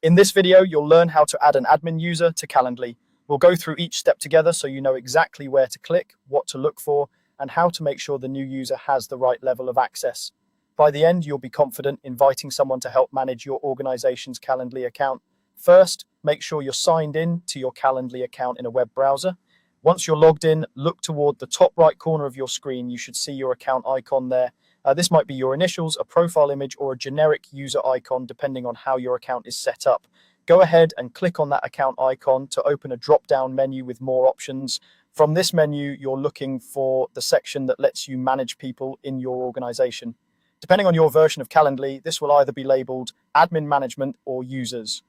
In this video, you'll learn how to add an admin user to Calendly. We'll go through each step together so you know exactly where to click, what to look for, and how to make sure the new user has the right level of access. By the end, you'll be confident inviting someone to help manage your organization's Calendly account. First, make sure you're signed in to your Calendly account in a web browser. Once you're logged in, look toward the top right corner of your screen. You should see your account icon there. This might be your initials, a profile image, or a generic user icon, depending on how your account is set up. Go ahead and click on that account icon to open a drop-down menu with more options. From this menu, you're looking for the section that lets you manage people in your organization. Depending on your version of Calendly, this will either be labeled Admin Management or Users.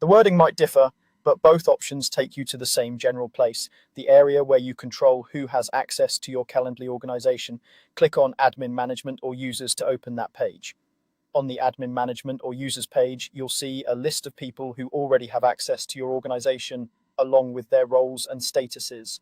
The wording might differ, but both options take you to the same general place, the area where you control who has access to your Calendly organization. Click on Admin Management or Users to open that page. On the Admin Management or Users page, you'll see a list of people who already have access to your organization, along with their roles and statuses.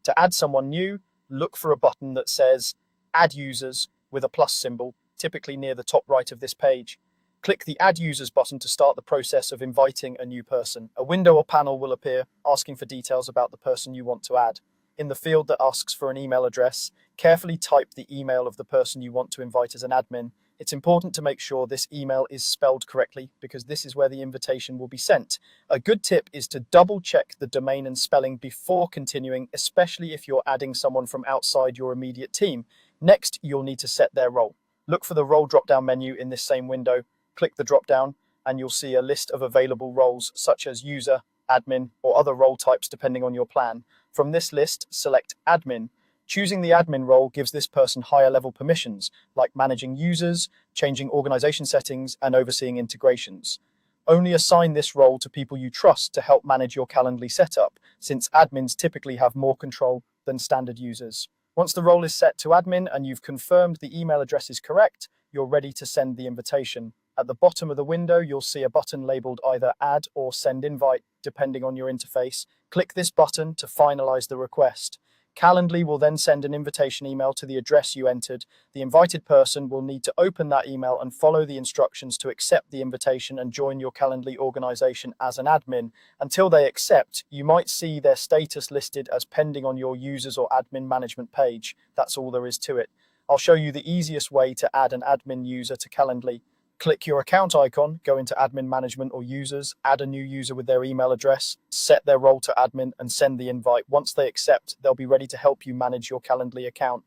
To add someone new, look for a button that says Add Users with a plus symbol, typically near the top right of this page. Click the Add Users button to start the process of inviting a new person. A window or panel will appear asking for details about the person you want to add. In the field that asks for an email address, carefully type the email of the person you want to invite as an admin. It's important to make sure this email is spelled correctly because this is where the invitation will be sent. A good tip is to double check the domain and spelling before continuing, especially if you're adding someone from outside your immediate team. Next, you'll need to set their role. Look for the role drop-down menu in this same window. Click the drop-down and you'll see a list of available roles such as user, admin, or other role types depending on your plan. From this list, select admin. Choosing the admin role gives this person higher level permissions, like managing users, changing organization settings, and overseeing integrations. Only assign this role to people you trust to help manage your Calendly setup, since admins typically have more control than standard users. Once the role is set to admin and you've confirmed the email address is correct, you're ready to send the invitation. At the bottom of the window, you'll see a button labeled either Add or Send Invite, depending on your interface. Click this button to finalize the request. Calendly will then send an invitation email to the address you entered. The invited person will need to open that email and follow the instructions to accept the invitation and join your Calendly organization as an admin. Until they accept, you might see their status listed as pending on your users or admin management page. That's all there is to it. I'll show you the easiest way to add an admin user to Calendly. Click your account icon, go into Admin Management or Users, add a new user with their email address, set their role to admin, and send the invite. Once they accept, they'll be ready to help you manage your Calendly account.